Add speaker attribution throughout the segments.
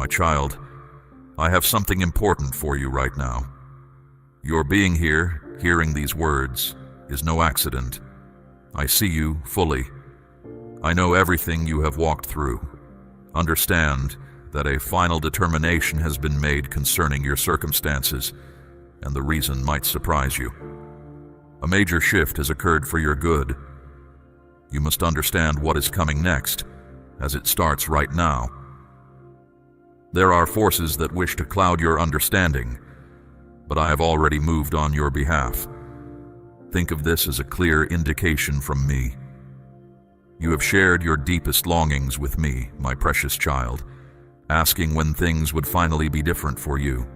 Speaker 1: My child, I have something important for you right now. Your being here, hearing these words, is no accident. I see you fully. I know everything you have walked through. Understand that a final determination has been made concerning your circumstances, and the reason might surprise you. A major shift has occurred for your good. You must understand what is coming next, as it starts right now. There are forces that wish to cloud your understanding, but I have already moved on your behalf. Think of this as a clear indication from me. You have shared your deepest longings with me, my precious child, asking when things would finally be different for you.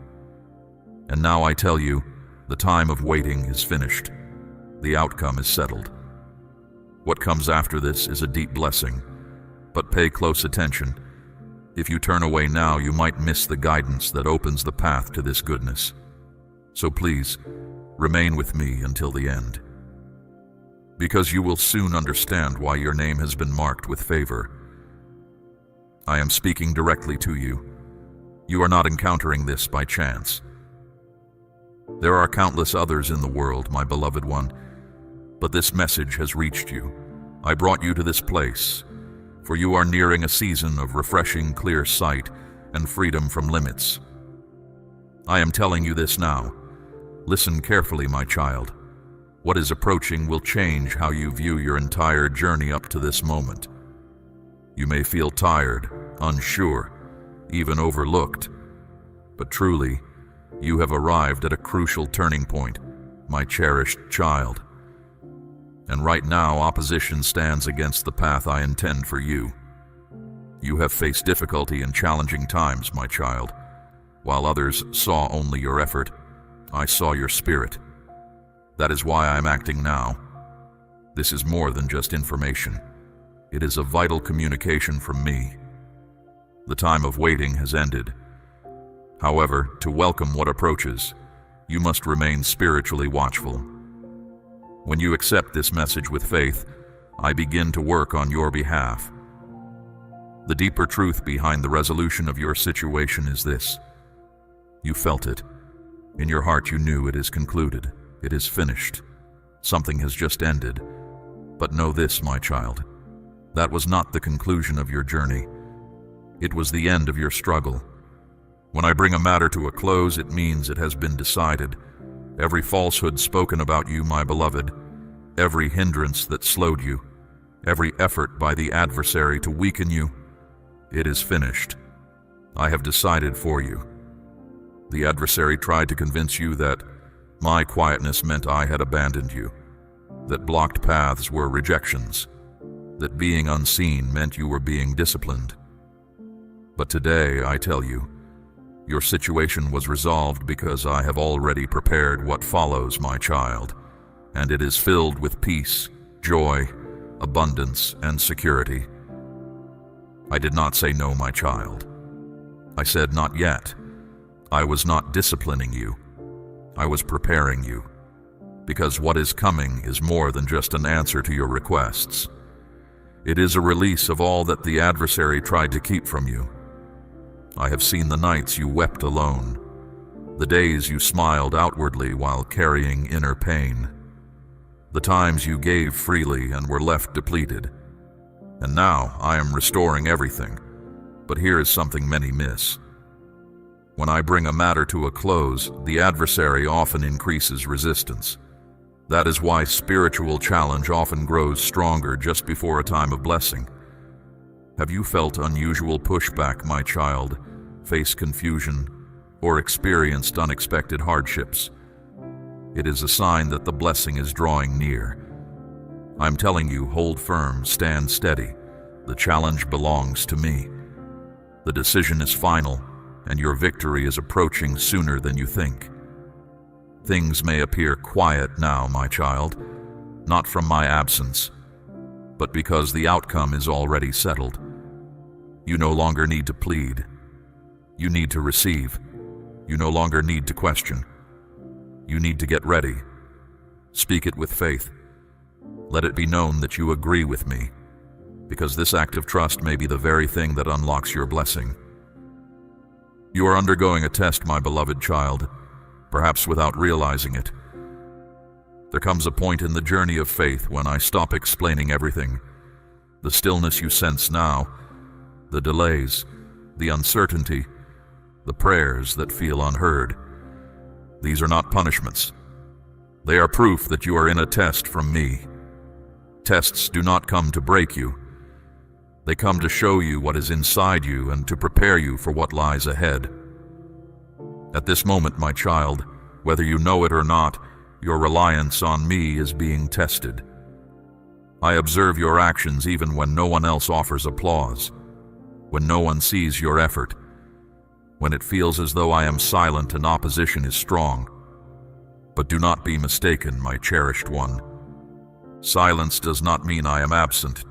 Speaker 1: And now I tell you, the time of waiting is finished. The outcome is settled. What comes after this is a deep blessing, but pay close attention. If you turn away now, you might miss the guidance that opens the path to this goodness. So please, remain with me until the end, because you will soon understand why your name has been marked with favor. I am speaking directly to you. You are not encountering this by chance. There are countless others in the world, my beloved one, but this message has reached you. I brought you to this place, for you are nearing a season of refreshing, clear sight and freedom from limits. I am telling you this now. Listen carefully, my child. What is approaching will change how you view your entire journey up to this moment. You may feel tired, unsure, even overlooked, but truly, you have arrived at a crucial turning point, my cherished child. And right now, opposition stands against the path I intend for you. You have faced difficulty and challenging times, my child. While others saw only your effort, I saw your spirit. That is why I am acting now. This is more than just information. It is a vital communication from me. The time of waiting has ended. However, to welcome what approaches, you must remain spiritually watchful. When you accept this message with faith, I begin to work on your behalf. The deeper truth behind the resolution of your situation is this. You felt it. In your heart you knew it is concluded. It is finished. Something has just ended. But know this, my child. That was not the conclusion of your journey. It was the end of your struggle. When I bring a matter to a close, it means it has been decided. Every falsehood spoken about you, my beloved, every hindrance that slowed you, every effort by the adversary to weaken you, it is finished. I have decided for you. The adversary tried to convince you that my quietness meant I had abandoned you, that blocked paths were rejections, that being unseen meant you were being disciplined. But today, I tell you, your situation was resolved because I have already prepared what follows, my child, and it is filled with peace, joy, abundance, and security. I did not say no, my child. I said not yet. I was not disciplining you. I was preparing you, because what is coming is more than just an answer to your requests. It is a release of all that the adversary tried to keep from you. I have seen the nights you wept alone, the days you smiled outwardly while carrying inner pain, the times you gave freely and were left depleted. And now I am restoring everything, but here is something many miss. When I bring a matter to a close, the adversary often increases resistance. That is why spiritual challenge often grows stronger just before a time of blessing. Have you felt unusual pushback, my child, faced confusion, or experienced unexpected hardships? It is a sign that the blessing is drawing near. I'm telling you, hold firm, stand steady. The challenge belongs to me. The decision is final, and your victory is approaching sooner than you think. Things may appear quiet now, my child, not from my absence, but because the outcome is already settled. You no longer need to plead. You need to receive. You no longer need to question. You need to get ready. Speak it with faith. Let it be known that you agree with me, because this act of trust may be the very thing that unlocks your blessing. You are undergoing a test, my beloved child, perhaps without realizing it. There comes a point in the journey of faith when I stop explaining everything. The stillness you sense now, the delays, the uncertainty, the prayers that feel unheard. These are not punishments. They are proof that you are in a test from me. Tests do not come to break you. They come to show you what is inside you and to prepare you for what lies ahead. At this moment, my child, whether you know it or not, your reliance on me is being tested. I observe your actions even when no one else offers applause, when no one sees your effort, when it feels as though I am silent and opposition is strong. But do not be mistaken, my cherished one. Silence does not mean I am absent.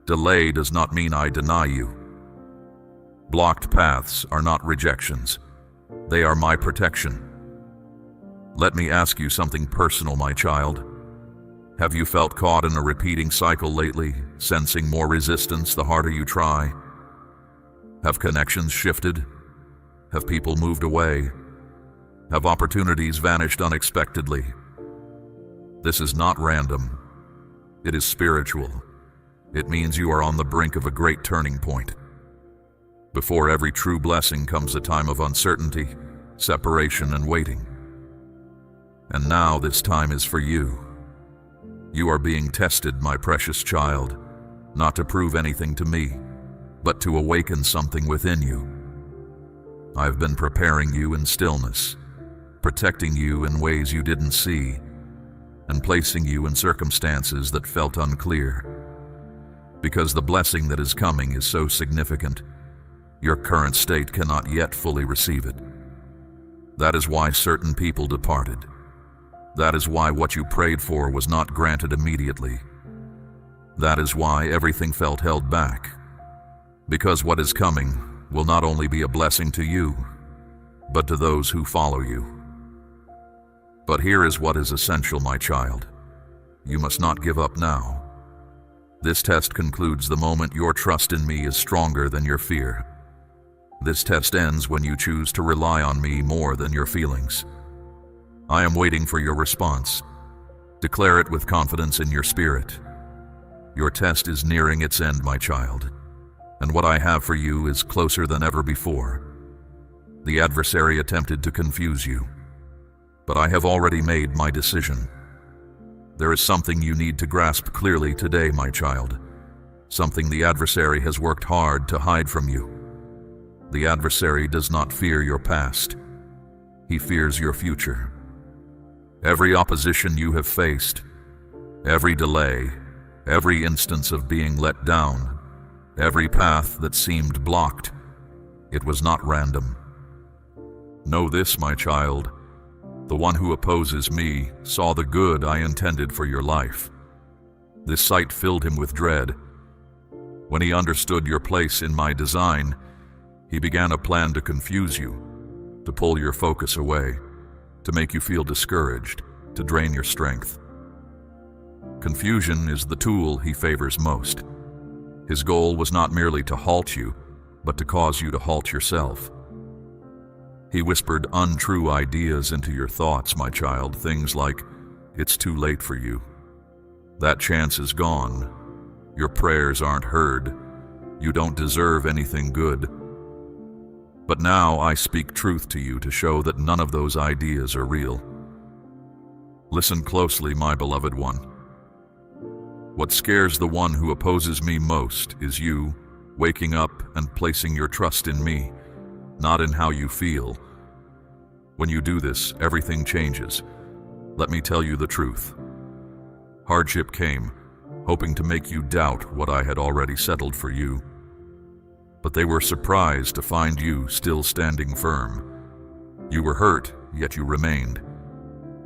Speaker 1: Delay does not mean I deny you. Blocked paths are not rejections. They are my protection. Let me ask you something personal, my child. Have you felt caught in a repeating cycle lately, sensing more resistance the harder you try? Have connections shifted? Have people moved away? Have opportunities vanished unexpectedly? This is not random. It is spiritual. It means you are on the brink of a great turning point. Before every true blessing comes a time of uncertainty, separation, and waiting. And now this time is for you. You are being tested, my precious child, not to prove anything to me, but to awaken something within you. I've been preparing you in stillness, protecting you in ways you didn't see, and placing you in circumstances that felt unclear. Because the blessing that is coming is so significant, your current state cannot yet fully receive it. That is why certain people departed. That is why what you prayed for was not granted immediately. That is why everything felt held back. Because what is coming will not only be a blessing to you, but to those who follow you. But here is what is essential, my child. You must not give up now. This test concludes the moment your trust in me is stronger than your fear. This test ends when you choose to rely on me more than your feelings. I am waiting for your response. Declare it with confidence in your spirit. Your test is nearing its end, my child, and what I have for you is closer than ever before. The adversary attempted to confuse you, but I have already made my decision. There is something you need to grasp clearly today, my child, something the adversary has worked hard to hide from you. The adversary does not fear your past. He fears your future. Every opposition you have faced, every delay, every instance of being let down, every path that seemed blocked, it was not random. Know this, my child. The one who opposes me saw the good I intended for your life. This sight filled him with dread. When he understood your place in my design, he began a plan to confuse you, to pull your focus away, to make you feel discouraged, to drain your strength. Confusion is the tool he favors most. His goal was not merely to halt you, but to cause you to halt yourself. He whispered untrue ideas into your thoughts, my child, things like, "It's too late for you. That chance is gone. Your prayers aren't heard. You don't deserve anything good." But now I speak truth to you to show that none of those ideas are real. Listen closely, my beloved one. What scares the one who opposes me most is you waking up and placing your trust in me, not in how you feel. When you do this, everything changes. Let me tell you the truth. Hardship came, hoping to make you doubt what I had already settled for you. But they were surprised to find you still standing firm. You were hurt, yet you remained.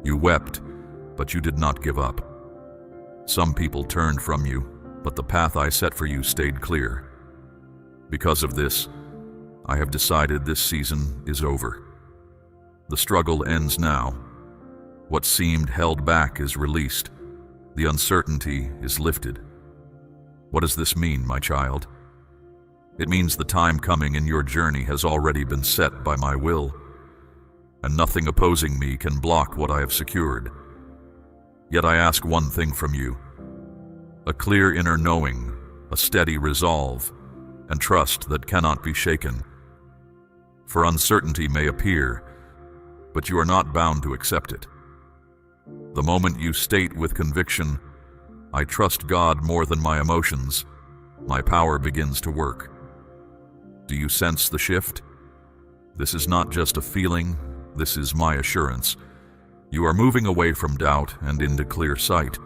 Speaker 1: You wept, but you did not give up. Some people turned from you, but the path I set for you stayed clear. Because of this, I have decided this season is over. The struggle ends now. What seemed held back is released. The uncertainty is lifted. What does this mean, my child? It means the time coming in your journey has already been set by my will, and nothing opposing me can block what I have secured. Yet I ask one thing from you: a clear inner knowing, a steady resolve, and trust that cannot be shaken. For uncertainty may appear, but you are not bound to accept it. The moment you state with conviction, "I trust God more than my emotions," my power begins to work. Do you sense the shift? This is not just a feeling, this is my assurance. You are moving away from doubt and into clear sight,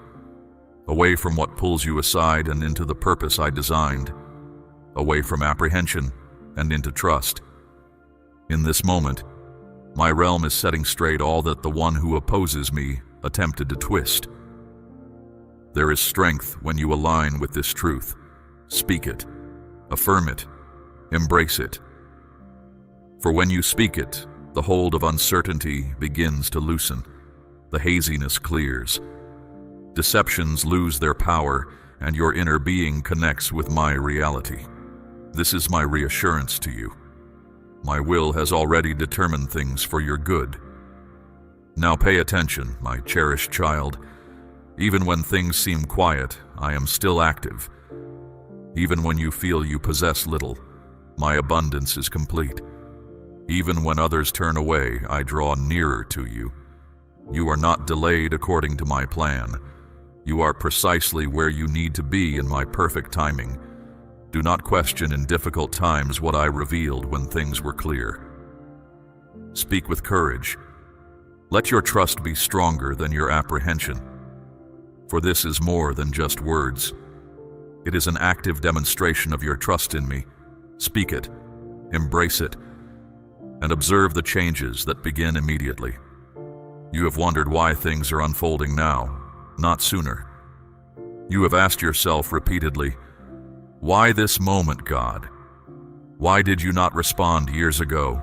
Speaker 1: away from what pulls you aside and into the purpose I designed, away from apprehension and into trust. In this moment, my realm is setting straight all that the one who opposes me attempted to twist. There is strength when you align with this truth. Speak it, affirm it, embrace it. For when you speak it, the hold of uncertainty begins to loosen. The haziness clears. Deceptions lose their power, and your inner being connects with my reality. This is my reassurance to you. My will has already determined things for your good. Now pay attention, my cherished child. Even when things seem quiet, I am still active. Even when you feel you possess little, my abundance is complete. Even when others turn away, I draw nearer to you. You are not delayed according to my plan. You are precisely where you need to be in my perfect timing. Do not question in difficult times what I revealed when things were clear. Speak with courage. Let your trust be stronger than your apprehension. For this is more than just words. It is an active demonstration of your trust in me. Speak it, embrace it, and observe the changes that begin immediately. You have wondered why things are unfolding now, not sooner. You have asked yourself repeatedly, "Why this moment, God? Why did you not respond years ago?"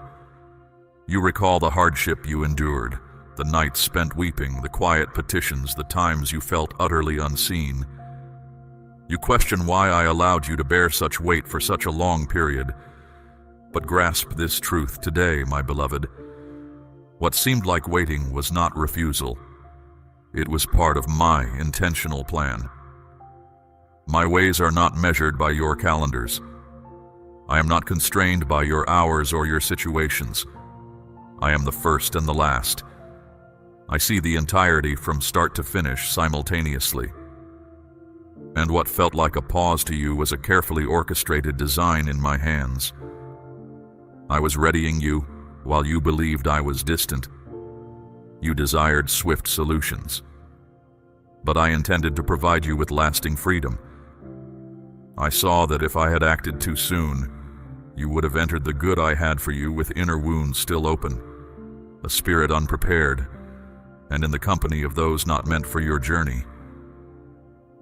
Speaker 1: You recall the hardship you endured, the nights spent weeping, the quiet petitions, the times you felt utterly unseen. You question why I allowed you to bear such weight for such a long period. But grasp this truth today, my beloved. What seemed like waiting was not refusal. It was part of my intentional plan. My ways are not measured by your calendars. I am not constrained by your hours or your situations. I am the first and the last. I see the entirety from start to finish simultaneously. And what felt like a pause to you was a carefully orchestrated design in my hands. I was readying you while you believed I was distant. You desired swift solutions, but I intended to provide you with lasting freedom. I saw that if I had acted too soon, you would have entered the good I had for you with inner wounds still open, a spirit unprepared, and in the company of those not meant for your journey.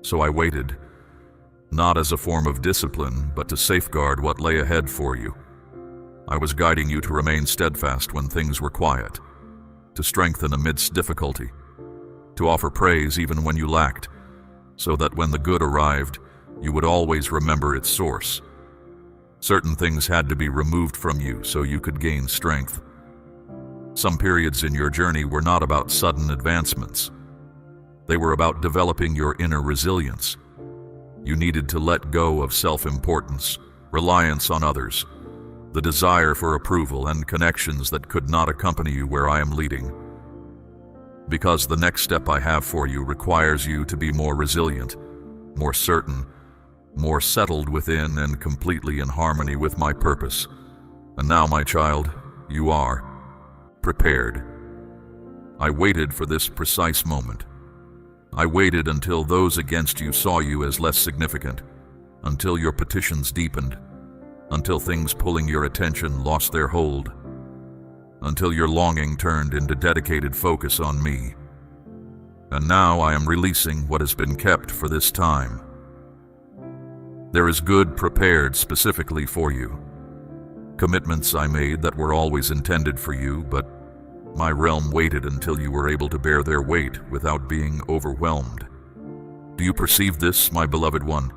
Speaker 1: So I waited, not as a form of discipline, but to safeguard what lay ahead for you. I was guiding you to remain steadfast when things were quiet, to strengthen amidst difficulty, to offer praise even when you lacked, so that when the good arrived, you would always remember its source. Certain things had to be removed from you so you could gain strength. Some periods in your journey were not about sudden advancements. They were about developing your inner resilience. You needed to let go of self-importance, reliance on others, the desire for approval and connections that could not accompany you where I am leading. Because the next step I have for you requires you to be more resilient, more certain, more settled within and completely in harmony with my purpose. And now, my child, you are prepared. I waited for this precise moment. I waited until those against you saw you as less significant, until your petitions deepened, until things pulling your attention lost their hold, until your longing turned into dedicated focus on me. And now I am releasing what has been kept for this time. There is good prepared specifically for you. Commitments I made that were always intended for you, but my realm waited until you were able to bear their weight without being overwhelmed. Do you perceive this, my beloved one?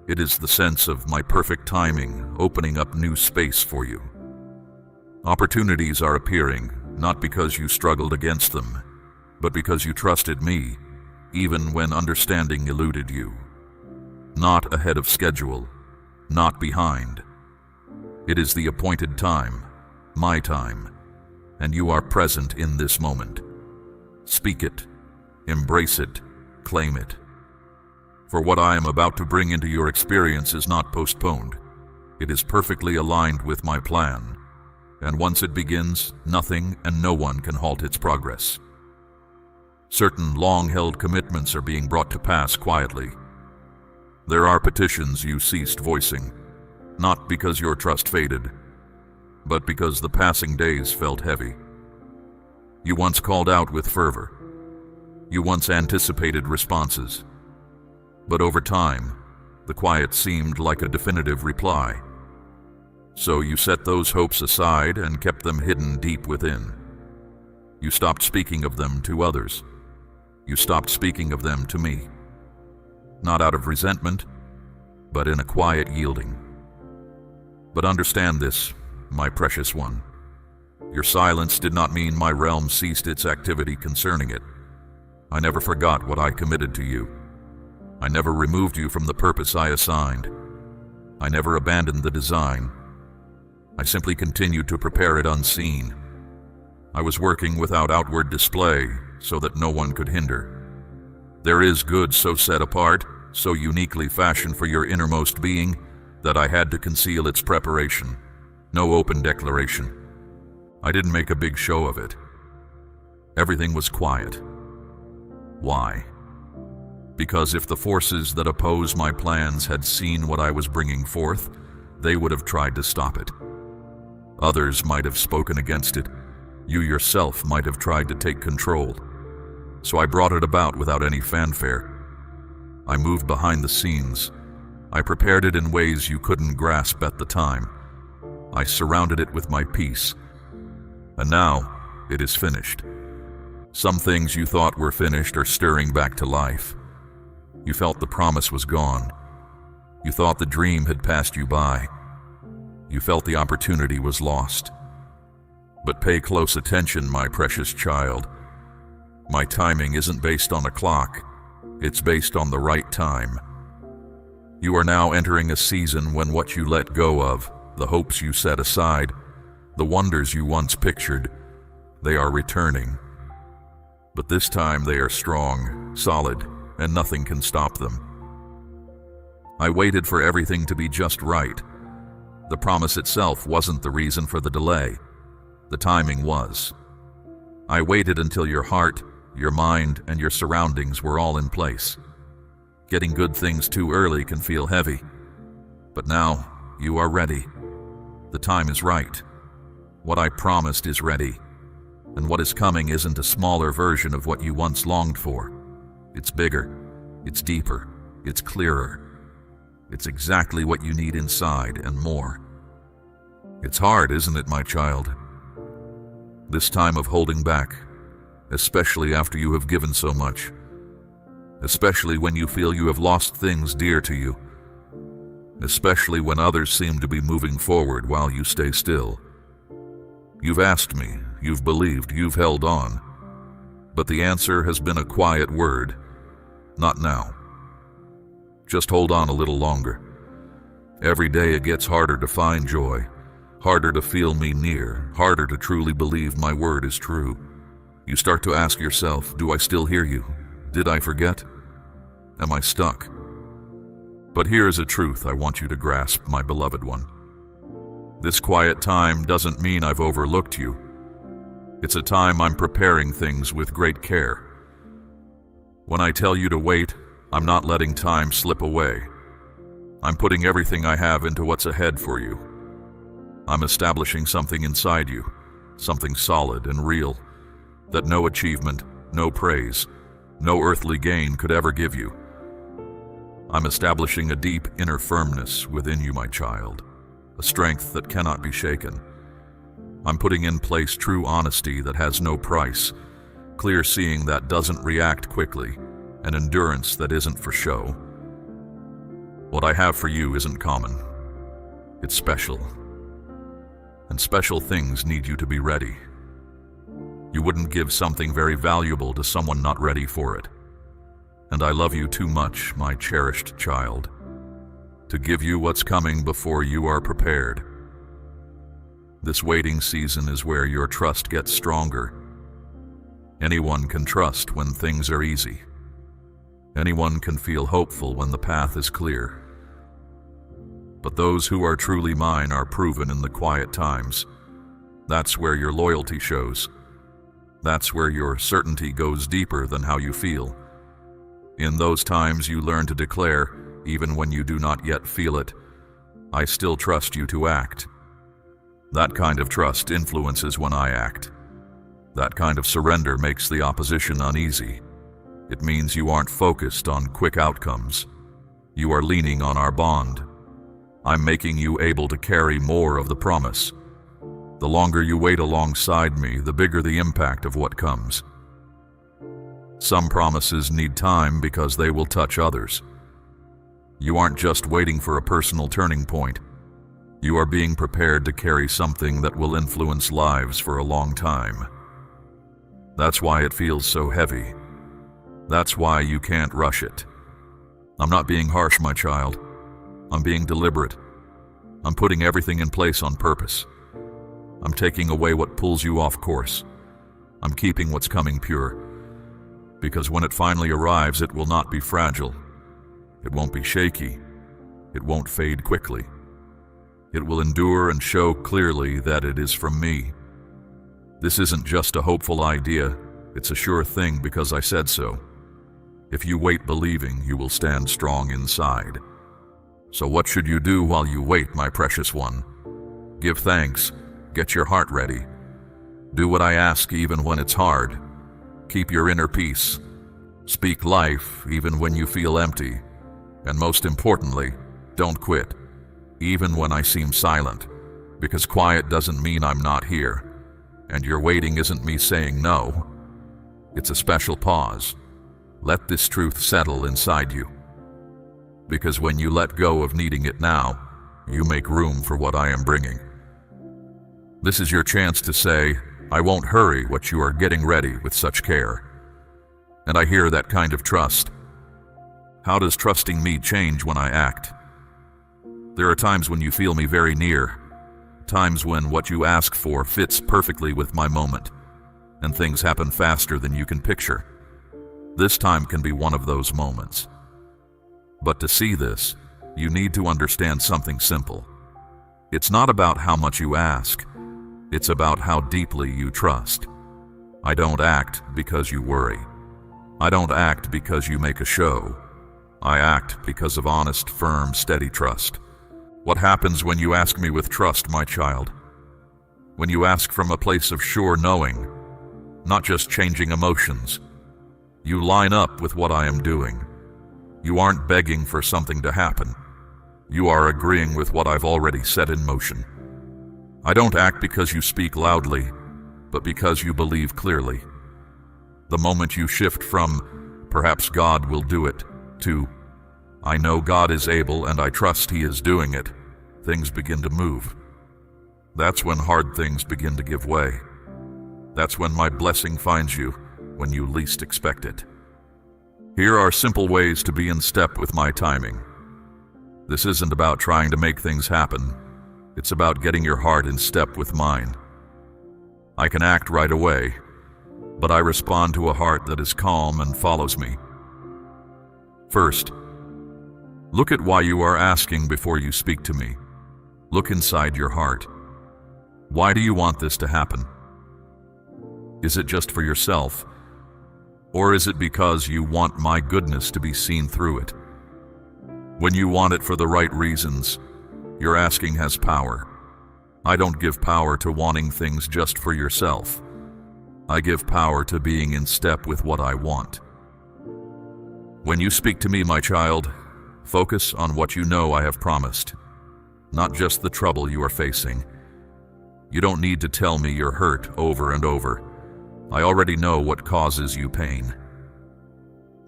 Speaker 1: It is the sense of my perfect timing opening up new space for you. Opportunities are appearing, not because you struggled against them, but because you trusted me, even when understanding eluded you. Not ahead of schedule, not behind. It is the appointed time, my time, and you are present in this moment. Speak it, embrace it, claim it. For what I am about to bring into your experience is not postponed. It is perfectly aligned with my plan, and once it begins, nothing and no one can halt its progress. Certain long-held commitments are being brought to pass quietly. There are petitions you ceased voicing, not because your trust faded, but because the passing days felt heavy. You once called out with fervor. You once anticipated responses. But over time, the quiet seemed like a definitive reply. So you set those hopes aside and kept them hidden deep within. You stopped speaking of them to others. You stopped speaking of them to me. Not out of resentment, but in a quiet yielding. But understand this, my precious one. Your silence did not mean my realm ceased its activity concerning it. I never forgot what I committed to you. I never removed you from the purpose I assigned. I never abandoned the design. I simply continued to prepare it unseen. I was working without outward display so that no one could hinder. There is good so set apart, so uniquely fashioned for your innermost being, that I had to conceal its preparation. No open declaration. I didn't make a big show of it. Everything was quiet. Why? Because if the forces that oppose my plans had seen what I was bringing forth, they would have tried to stop it. Others might have spoken against it. You yourself might have tried to take control. So I brought it about without any fanfare. I moved behind the scenes. I prepared it in ways you couldn't grasp at the time. I surrounded it with my peace. And now, it is finished. Some things you thought were finished are stirring back to life. You felt the promise was gone. You thought the dream had passed you by. You felt the opportunity was lost. But pay close attention, my precious child. My timing isn't based on a clock. It's based on the right time. You are now entering a season when what you let go of, the hopes you set aside, the wonders you once pictured, they are returning. But this time they are strong, solid, and nothing can stop them. I waited for everything to be just right. The promise itself wasn't the reason for the delay. The timing was. I waited until your heart, your mind, and your surroundings were all in place. Getting good things too early can feel heavy. But now, you are ready. The time is right. What I promised is ready. And what is coming isn't a smaller version of what you once longed for. It's bigger, it's deeper, it's clearer. It's exactly what you need inside and more. It's hard, isn't it, my child? This time of holding back, especially after you have given so much. Especially when you feel you have lost things dear to you. Especially when others seem to be moving forward while you stay still. You've asked me, you've believed, you've held on. But the answer has been a quiet word. Not now. Just hold on a little longer. Every day it gets harder to find joy, harder to feel me near, harder to truly believe my word is true. You start to ask yourself, do I still hear you? Did I forget? Am I stuck? But here is a truth I want you to grasp, my beloved one. This quiet time doesn't mean I've overlooked you. It's a time I'm preparing things with great care. When I tell you to wait, I'm not letting time slip away. I'm putting everything I have into what's ahead for you. I'm establishing something inside you, something solid and real, that no achievement, no praise, no earthly gain could ever give you. I'm establishing a deep inner firmness within you, my child, a strength that cannot be shaken. I'm putting in place true honesty that has no price, clear seeing that doesn't react quickly, and endurance that isn't for show. What I have for you isn't common. It's special. And special things need you to be ready. You wouldn't give something very valuable to someone not ready for it. And I love you too much, my cherished child, to give you what's coming before you are prepared. This waiting season is where your trust gets stronger. Anyone can trust when things are easy. Anyone can feel hopeful when the path is clear. But those who are truly mine are proven in the quiet times. That's where your loyalty shows. That's where your certainty goes deeper than how you feel. In those times you learn to declare, even when you do not yet feel it, I still trust you to act. That kind of trust influences when I act. That kind of surrender makes the opposition uneasy. It means you aren't focused on quick outcomes. You are leaning on our bond. I'm making you able to carry more of the promise. The longer you wait alongside me, the bigger the impact of what comes. Some promises need time because they will touch others. You aren't just waiting for a personal turning point. You are being prepared to carry something that will influence lives for a long time. That's why it feels so heavy. That's why you can't rush it. I'm not being harsh, my child. I'm being deliberate. I'm putting everything in place on purpose. I'm taking away what pulls you off course. I'm keeping what's coming pure. Because when it finally arrives, it will not be fragile. It won't be shaky. It won't fade quickly. It will endure and show clearly that it is from me. This isn't just a hopeful idea. It's a sure thing because I said so. If you wait believing, you will stand strong inside. So what should you do while you wait, my precious one? Give thanks. Get your heart ready. Do what I ask even when it's hard. Keep your inner peace. Speak life even when you feel empty. And most importantly, don't quit, even when I seem silent, because quiet doesn't mean I'm not here. And your waiting isn't me saying no. It's a special pause. Let this truth settle inside you. Because when you let go of needing it now, you make room for what I am bringing. This is your chance to say, I won't hurry what you are getting ready with such care. And I hear that kind of trust. How does trusting me change when I act? There are times when you feel me very near, times when what you ask for fits perfectly with my moment, and things happen faster than you can picture. This time can be one of those moments. But to see this, you need to understand something simple. It's not about how much you ask. It's about how deeply you trust. I don't act because you worry. I don't act because you make a show. I act because of honest, firm, steady trust. What happens when you ask me with trust, my child? When you ask from a place of sure knowing, not just changing emotions. You line up with what I am doing. You aren't begging for something to happen. You are agreeing with what I've already set in motion. I don't act because you speak loudly, but because you believe clearly. The moment you shift from, perhaps God will do it, to, I know God is able and I trust He is doing it, things begin to move. That's when hard things begin to give way. That's when my blessing finds you, when you least expect it. Here are simple ways to be in step with my timing. This isn't about trying to make things happen. It's about getting your heart in step with mine. I can act right away, but I respond to a heart that is calm and follows me. First, look at why you are asking before you speak to me. Look inside your heart. Why do you want this to happen? Is it just for yourself? Or is it because you want my goodness to be seen through it? When you want it for the right reasons, your asking has power. I don't give power to wanting things just for yourself. I give power to being in step with what I want. When you speak to me, my child, focus on what you know I have promised, not just the trouble you are facing. You don't need to tell me you're hurt over and over. I already know what causes you pain.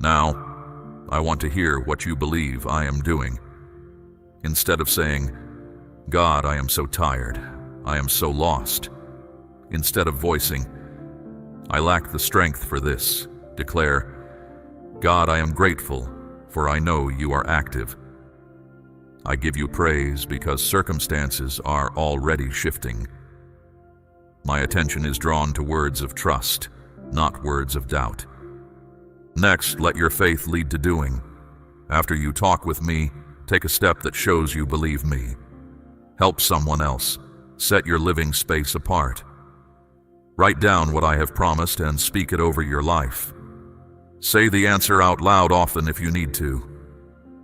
Speaker 1: Now, I want to hear what you believe I am doing. Instead of saying, God, I am so tired, I am so lost. Instead of voicing, I lack the strength for this, declare, God, I am grateful, for I know you are active. I give you praise because circumstances are already shifting. My attention is drawn to words of trust, not words of doubt. Next, let your faith lead to doing. After you talk with me, take a step that shows you believe me. Help someone else. Set your living space apart. Write down what I have promised and speak it over your life. Say the answer out loud often if you need to.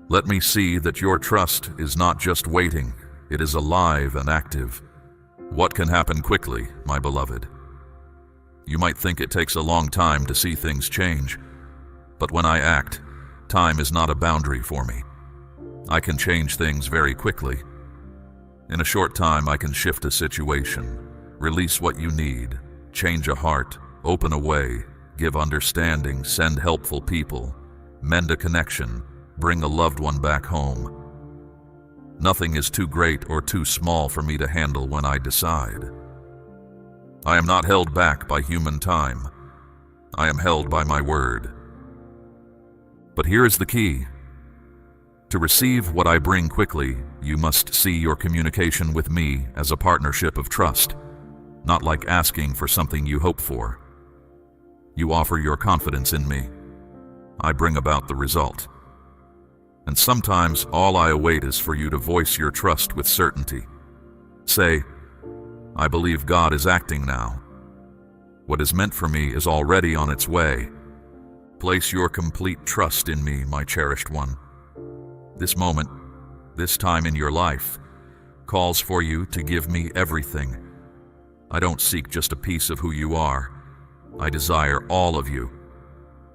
Speaker 1: Let me see that your trust is not just waiting, it is alive and active. What can happen quickly, my beloved? You might think it takes a long time to see things change, but when I act, time is not a boundary for me. I can change things very quickly. In a short time, I can shift a situation, release what you need, change a heart, open a way, give understanding, send helpful people, mend a connection, bring a loved one back home. Nothing is too great or too small for me to handle when I decide. I am not held back by human time. I am held by my word. But here is the key. To receive what I bring quickly, you must see your communication with me as a partnership of trust, not like asking for something you hope for. You offer your confidence in me. I bring about the result. And sometimes all I await is for you to voice your trust with certainty. Say, I believe God is acting now. What is meant for me is already on its way. Place your complete trust in me, my cherished one. This moment, this time in your life, calls for you to give me everything. I don't seek just a piece of who you are. I desire all of you.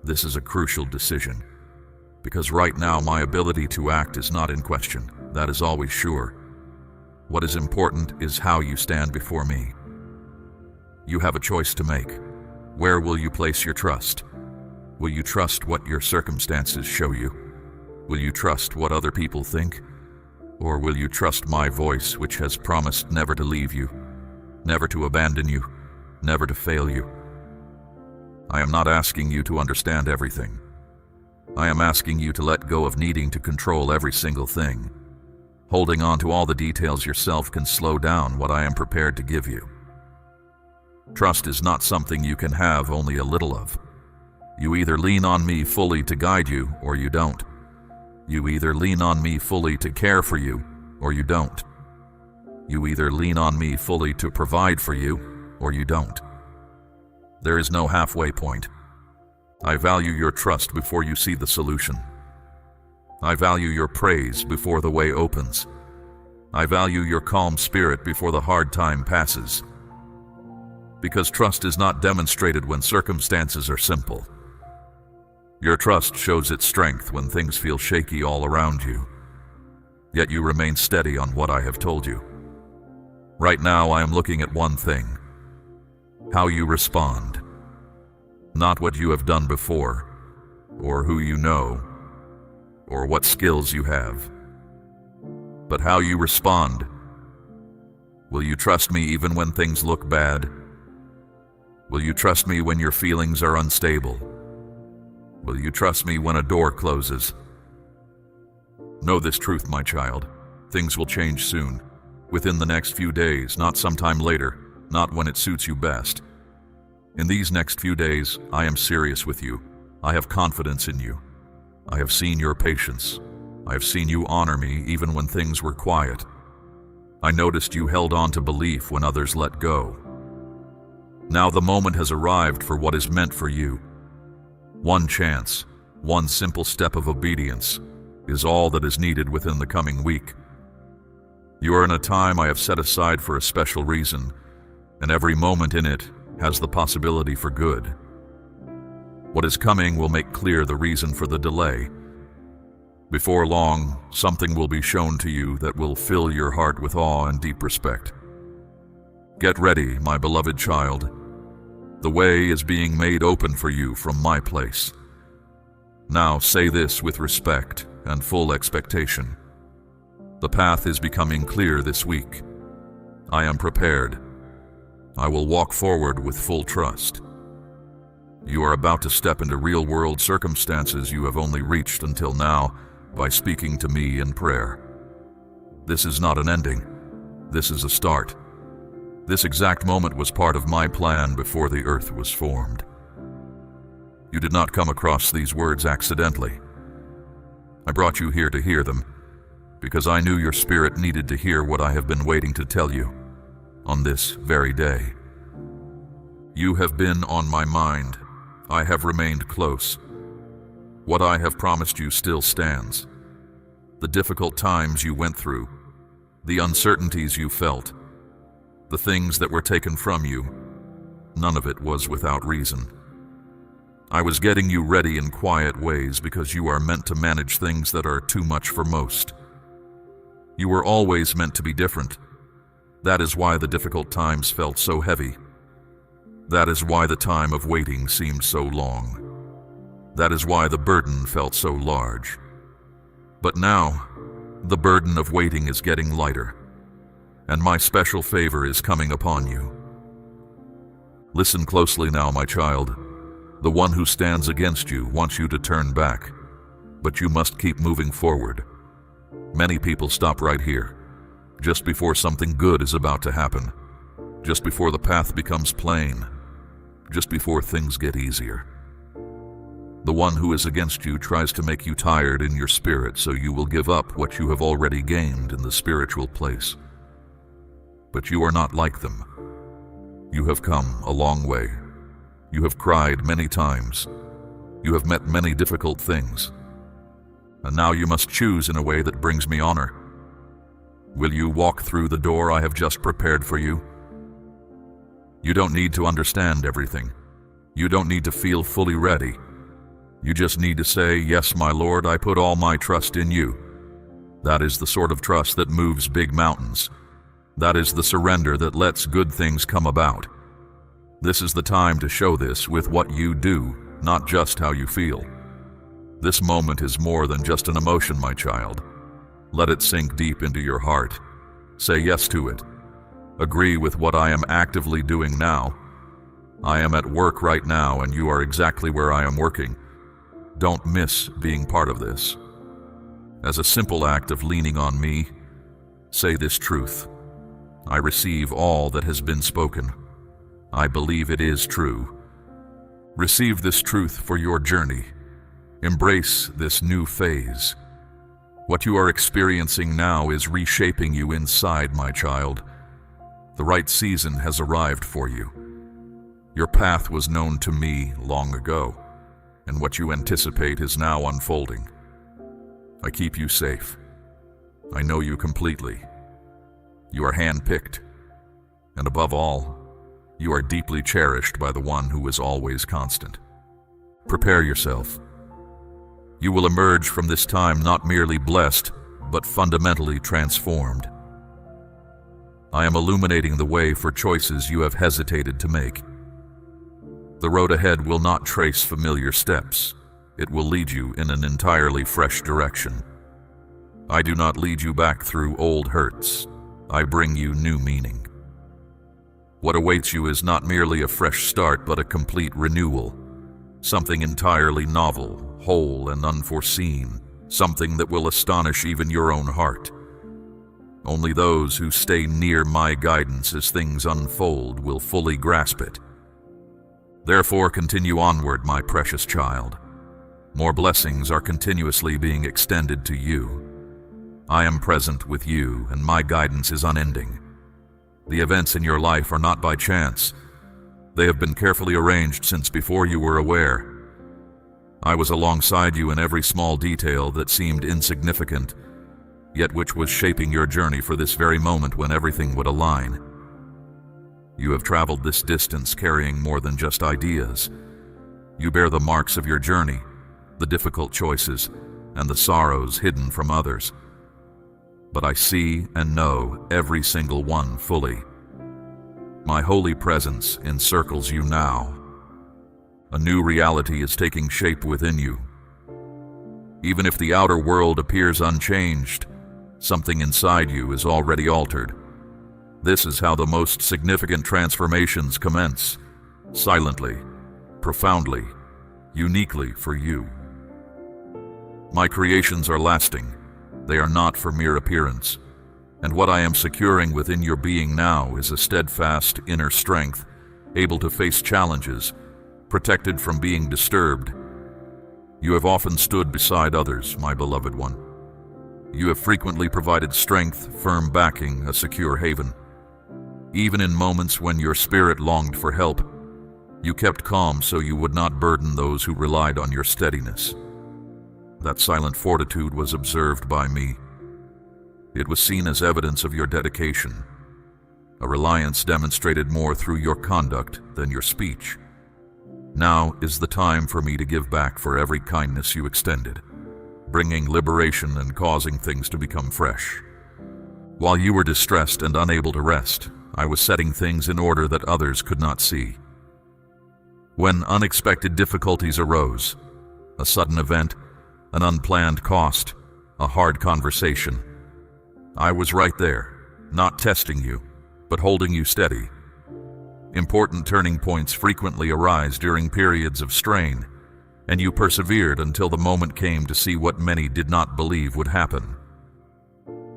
Speaker 1: This is a crucial decision. Because right now my ability to act is not in question. That is always sure. What is important is how you stand before me. You have a choice to make. Where will you place your trust? Will you trust what your circumstances show you? Will you trust what other people think? Or will you trust my voice, which has promised never to leave you, never to abandon you, never to fail you? I am not asking you to understand everything. I am asking you to let go of needing to control every single thing. Holding on to all the details yourself can slow down what I am prepared to give you. Trust is not something you can have only a little of. You either lean on me fully to guide you, or you don't. You either lean on me fully to care for you, or you don't. You either lean on me fully to provide for you, or you don't. There is no halfway point. I value your trust before you see the solution. I value your praise before the way opens. I value your calm spirit before the hard time passes. Because trust is not demonstrated when circumstances are simple. Your trust shows its strength when things feel shaky all around you. Yet you remain steady on what I have told you. Right now I am looking at one thing: how you respond. Not what you have done before, or who you know, or what skills you have, but how you respond. Will you trust me even when things look bad? Will you trust me when your feelings are unstable? Will you trust me when a door closes? Know this truth, my child. Things will change soon. Within the next few days, not sometime later, not when it suits you best. In these next few days, I am serious with you. I have confidence in you. I have seen your patience. I have seen you honor me even when things were quiet. I noticed you held on to belief when others let go. Now the moment has arrived for what is meant for you. One chance, one simple step of obedience is all that is needed within the coming week. You are in a time I have set aside for a special reason, and every moment in it has the possibility for good. What is coming will make clear the reason for the delay. Before long, something will be shown to you that will fill your heart with awe and deep respect. Get ready, my beloved child. The way is being made open for you from my place. Now say this with respect and full expectation. The path is becoming clear this week. I am prepared. I will walk forward with full trust. You are about to step into real-world circumstances you have only reached until now by speaking to me in prayer. This is not an ending. This is a start. This exact moment was part of my plan before the earth was formed. You did not come across these words accidentally. I brought you here to hear them, because I knew your spirit needed to hear what I have been waiting to tell you on this very day. You have been on my mind. I have remained close. What I have promised you still stands. The difficult times you went through, the uncertainties you felt, the things that were taken from you, none of it was without reason. I was getting you ready in quiet ways because you are meant to manage things that are too much for most. You were always meant to be different. That is why the difficult times felt so heavy. That is why the time of waiting seemed so long. That is why the burden felt so large. But now, the burden of waiting is getting lighter, and my special favor is coming upon you. Listen closely now, my child. The one who stands against you wants you to turn back, but you must keep moving forward. Many people stop right here, just before something good is about to happen, just before the path becomes plain, just before things get easier. The one who is against you tries to make you tired in your spirit so you will give up what you have already gained in the spiritual place. But you are not like them. You have come a long way. You have cried many times. You have met many difficult things. And now you must choose in a way that brings me honor. Will you walk through the door I have just prepared for you? You don't need to understand everything. You don't need to feel fully ready. You just need to say, "Yes, my Lord, I put all my trust in you." That is the sort of trust that moves big mountains. That is the surrender that lets good things come about. This is the time to show this with what you do, not just how you feel. This moment is more than just an emotion, my child. Let it sink deep into your heart. Say yes to it. Agree with what I am actively doing now. I am at work right now, and you are exactly where I am working. Don't miss being part of this. As a simple act of leaning on me, say this truth. I receive all that has been spoken. I believe it is true. Receive this truth for your journey. Embrace this new phase. What you are experiencing now is reshaping you inside, my child. The right season has arrived for you. Your path was known to me long ago, and what you anticipate is now unfolding. I keep you safe. I know you completely. You are handpicked, and above all, you are deeply cherished by the one who is always constant. Prepare yourself. You will emerge from this time not merely blessed, but fundamentally transformed. I am illuminating the way for choices you have hesitated to make. The road ahead will not trace familiar steps. It will lead you in an entirely fresh direction. I do not lead you back through old hurts. I bring you new meaning. What awaits you is not merely a fresh start, but a complete renewal. Something entirely novel, whole, and unforeseen. Something that will astonish even your own heart. Only those who stay near my guidance as things unfold will fully grasp it. Therefore, continue onward, my precious child. More blessings are continuously being extended to you. I am present with you, and my guidance is unending. The events in your life are not by chance. They have been carefully arranged since before you were aware. I was alongside you in every small detail that seemed insignificant, yet which was shaping your journey for this very moment when everything would align. You have traveled this distance carrying more than just ideas. You bear the marks of your journey, the difficult choices, and the sorrows hidden from others. But I see and know every single one fully. My holy presence encircles you now. A new reality is taking shape within you. Even if the outer world appears unchanged, Something inside you is already altered. This is how the most significant transformations commence, silently, profoundly, uniquely for you. My creations are lasting. They are not for mere appearance. And what I am securing within your being now is a steadfast inner strength, able to face challenges, protected from being disturbed. You have often stood beside others, my beloved one. You have frequently provided strength, firm backing, a secure haven. Even in moments when your spirit longed for help, you kept calm so you would not burden those who relied on your steadiness. That silent fortitude was observed by me. It was seen as evidence of your dedication, a reliance demonstrated more through your conduct than your speech. Now is the time for me to give back for every kindness you extended, bringing liberation and causing things to become fresh. While you were distressed and unable to rest, I was setting things in order that others could not see. When unexpected difficulties arose, a sudden event, an unplanned cost, a hard conversation, I was right there, not testing you, but holding you steady. Important turning points frequently arise during periods of strain, and you persevered until the moment came to see what many did not believe would happen.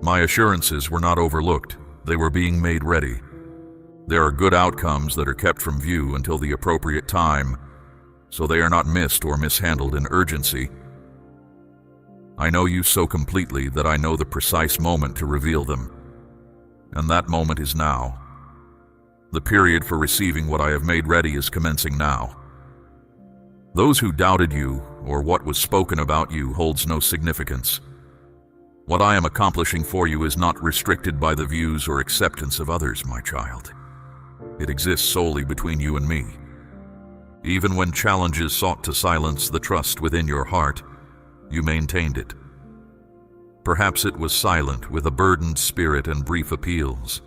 Speaker 1: My assurances were not overlooked, they were being made ready. There are good outcomes that are kept from view until the appropriate time, so they are not missed or mishandled in urgency. I know you so completely that I know the precise moment to reveal them, and that moment is now. The period for receiving what I have made ready is commencing now. Those who doubted you or what was spoken about you holds no significance. What I am accomplishing for you is not restricted by the views or acceptance of others, my child. It exists solely between you and me. Even when challenges sought to silence the trust within your heart, you maintained it. Perhaps it was silent with a burdened spirit and brief appeals,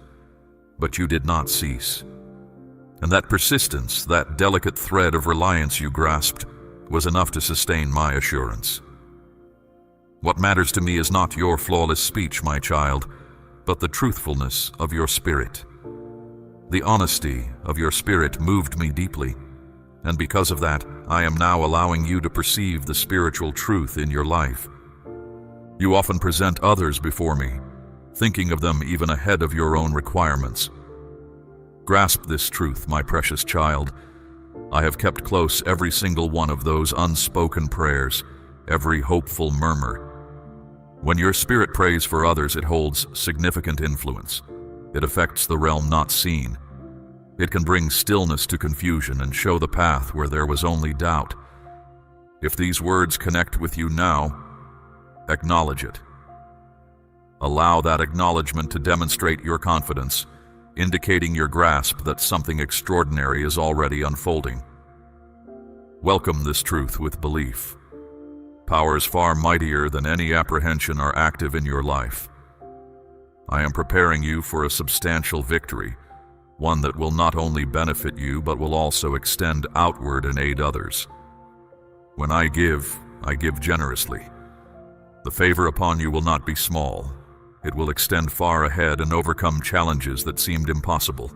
Speaker 1: but you did not cease. And that persistence, that delicate thread of reliance you grasped, was enough to sustain my assurance. What matters to me is not your flawless speech, my child, but the truthfulness of your spirit. The honesty of your spirit moved me deeply, and because of that, I am now allowing you to perceive the spiritual truth in your life. You often present others before me, thinking of them even ahead of your own requirements. Grasp this truth, my precious child. I have kept close every single one of those unspoken prayers, every hopeful murmur. When your spirit prays for others, it holds significant influence. It affects the realm not seen. It can bring stillness to confusion and show the path where there was only doubt. If these words connect with you now, acknowledge it. Allow that acknowledgement to demonstrate your confidence, indicating your grasp that something extraordinary is already unfolding. Welcome this truth with belief. Powers far mightier than any apprehension are active in your life. I am preparing you for a substantial victory, one that will not only benefit you but will also extend outward and aid others. When I give generously. The favor upon you will not be small. It will extend far ahead and overcome challenges that seemed impossible.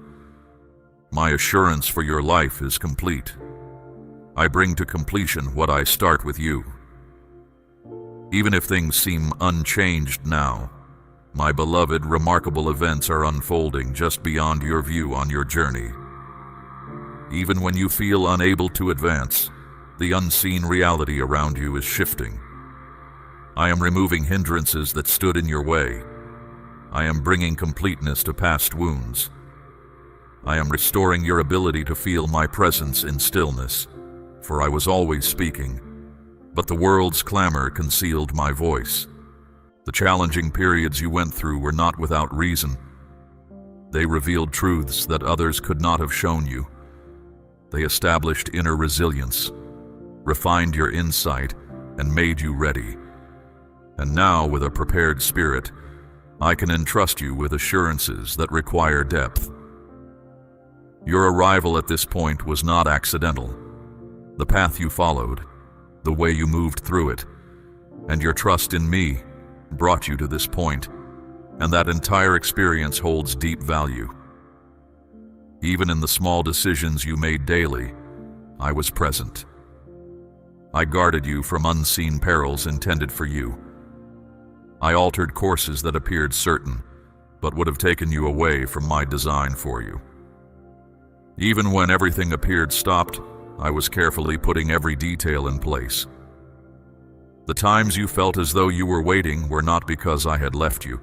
Speaker 1: My assurance for your life is complete. I bring to completion what I start with you. Even if things seem unchanged now, my beloved, remarkable events are unfolding just beyond your view on your journey. Even when you feel unable to advance, the unseen reality around you is shifting. I am removing hindrances that stood in your way. I am bringing completeness to past wounds. I am restoring your ability to feel my presence in stillness, for I was always speaking, but the world's clamor concealed my voice. The challenging periods you went through were not without reason. They revealed truths that others could not have shown you. They established inner resilience, refined your insight, and made you ready. And now, with a prepared spirit, I can entrust you with assurances that require depth. Your arrival at this point was not accidental. The path you followed, the way you moved through it, and your trust in me brought you to this point. and that entire experience holds deep value. Even in the small decisions you made daily, I was present. I guarded you from unseen perils intended for you. I altered courses that appeared certain, but would have taken you away from my design for you. Even when everything appeared stopped, I was carefully putting every detail in place. The times you felt as though you were waiting were not because I had left you.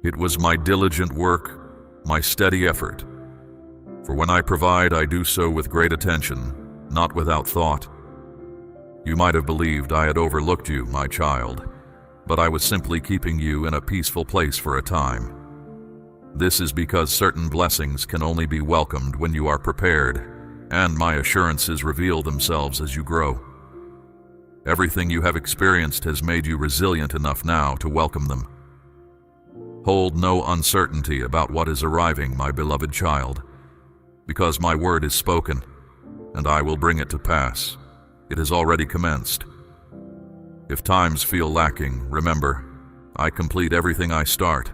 Speaker 1: It was my diligent work, my steady effort. For when I provide, I do so with great attention, not without thought. You might have believed I had overlooked you, my child, but I was simply keeping you in a peaceful place for a time. This is because certain blessings can only be welcomed when you are prepared, and my assurances reveal themselves as you grow. Everything you have experienced has made you resilient enough now to welcome them. Hold no uncertainty about what is arriving, my beloved child, because my word is spoken, and I will bring it to pass. It has already commenced. If times feel lacking, remember, I complete everything I start.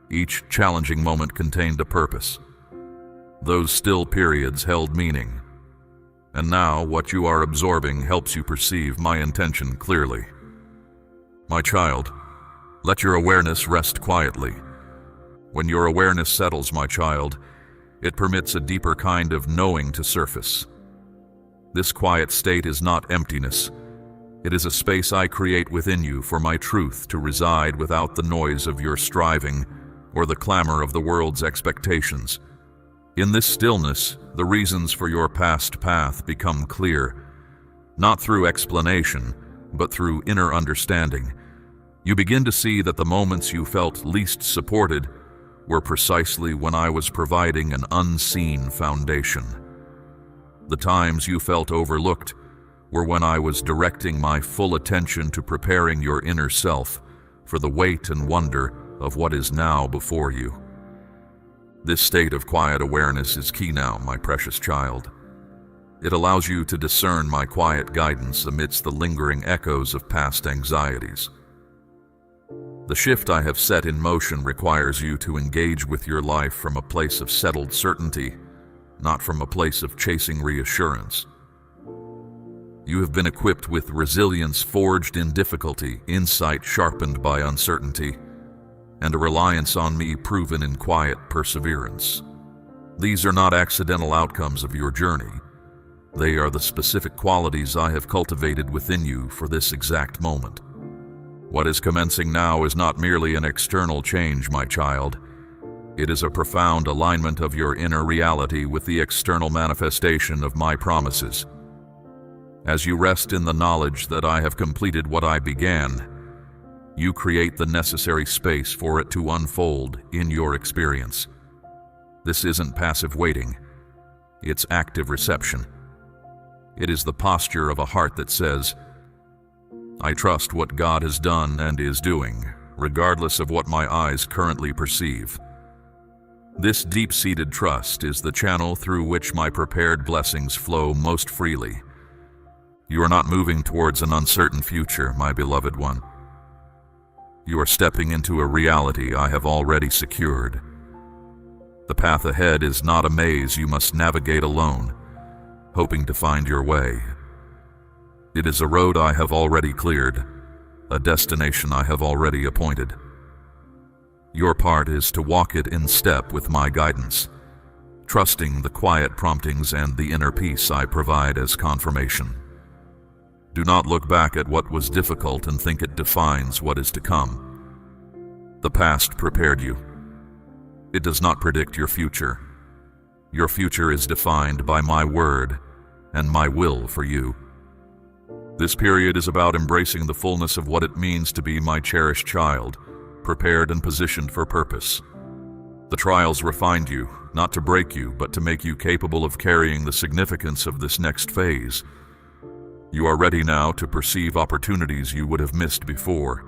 Speaker 1: Each challenging moment contained a purpose. Those still periods held meaning. And now what you are absorbing helps you perceive my intention clearly. My child, let your awareness rest quietly. When your awareness settles, my child, it permits a deeper kind of knowing to surface. This quiet state is not emptiness. It is a space I create within you for my truth to reside without the noise of your striving or the clamor of the world's expectations. In this stillness, the reasons for your past path become clear, not through explanation, but through inner understanding. You begin to see that the moments you felt least supported were precisely when I was providing an unseen foundation. The times you felt overlooked were when I was directing my full attention to preparing your inner self for the weight and wonder of what is now before you. This state of quiet awareness is key now, my precious child. It allows you to discern my quiet guidance amidst the lingering echoes of past anxieties. The shift I have set in motion requires you to engage with your life from a place of settled certainty, not from a place of chasing reassurance. You have been equipped with resilience forged in difficulty, insight sharpened by uncertainty, and a reliance on me proven in quiet perseverance. These are not accidental outcomes of your journey. They are the specific qualities I have cultivated within you for this exact moment. What is commencing now is not merely an external change, my child. It is a profound alignment of your inner reality with the external manifestation of my promises. As you rest in the knowledge that I have completed what I began, you create the necessary space for it to unfold in your experience. This isn't passive waiting, it's active reception. It is the posture of a heart that says, I trust what God has done and is doing, regardless of what my eyes currently perceive. This deep-seated trust is the channel through which my prepared blessings flow most freely. You are not moving towards an uncertain future, my beloved one. You are stepping into a reality I have already secured. The path ahead is not a maze you must navigate alone, hoping to find your way. It is a road I have already cleared, a destination I have already appointed. Your part is to walk it in step with my guidance, trusting the quiet promptings and the inner peace I provide as confirmation. Do not look back at what was difficult and think it defines what is to come. The past prepared you. It does not predict your future. Your future is defined by my word and my will for you. This period is about embracing the fullness of what it means to be my cherished child, prepared and positioned for purpose. The trials refined you, not to break you, but to make you capable of carrying the significance of this next phase. You are ready now to perceive opportunities you would have missed before,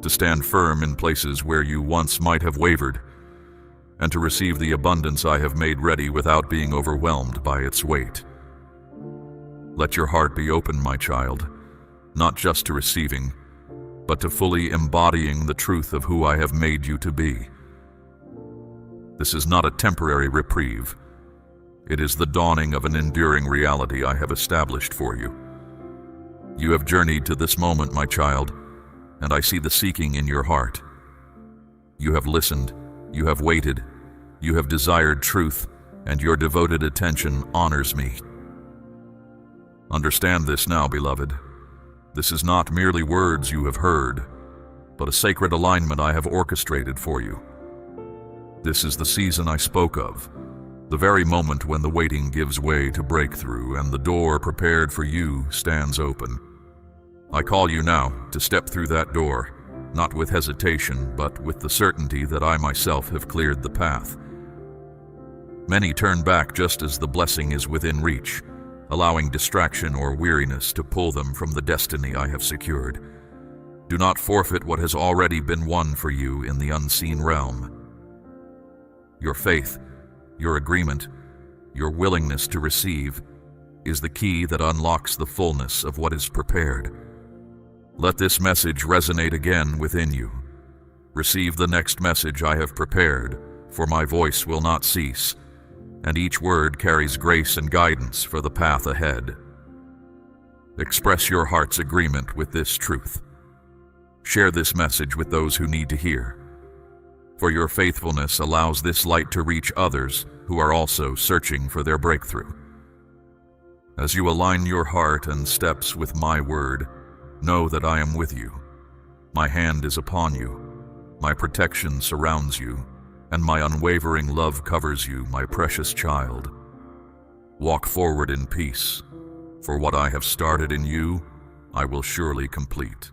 Speaker 1: to stand firm in places where you once might have wavered, and to receive the abundance I have made ready without being overwhelmed by its weight. Let your heart be open, my child, not just to receiving, but to fully embodying the truth of who I have made you to be. This is not a temporary reprieve. It is the dawning of an enduring reality I have established for you. You have journeyed to this moment, my child, and I see the seeking in your heart. You have listened, you have waited, you have desired truth, and your devoted attention honors me. Understand this now, beloved. This is not merely words you have heard, but a sacred alignment I have orchestrated for you. This is the season I spoke of, the very moment when the waiting gives way to breakthrough and the door prepared for you stands open. I call you now to step through that door, not with hesitation, but with the certainty that I myself have cleared the path. Many turn back just as the blessing is within reach, allowing distraction or weariness to pull them from the destiny I have secured. Do not forfeit what has already been won for you in the unseen realm. Your faith, your agreement, your willingness to receive is the key that unlocks the fullness of what is prepared. Let this message resonate again within you. Receive the next message I have prepared, for my voice will not cease, and each word carries grace and guidance for the path ahead. Express your heart's agreement with this truth. Share this message with those who need to hear, for your faithfulness allows this light to reach others who are also searching for their breakthrough. As you align your heart and steps with my word, know that I am with you. My hand is upon you, my protection surrounds you, and my unwavering love covers you, my precious child. Walk forward in peace, for what I have started in you, I will surely complete.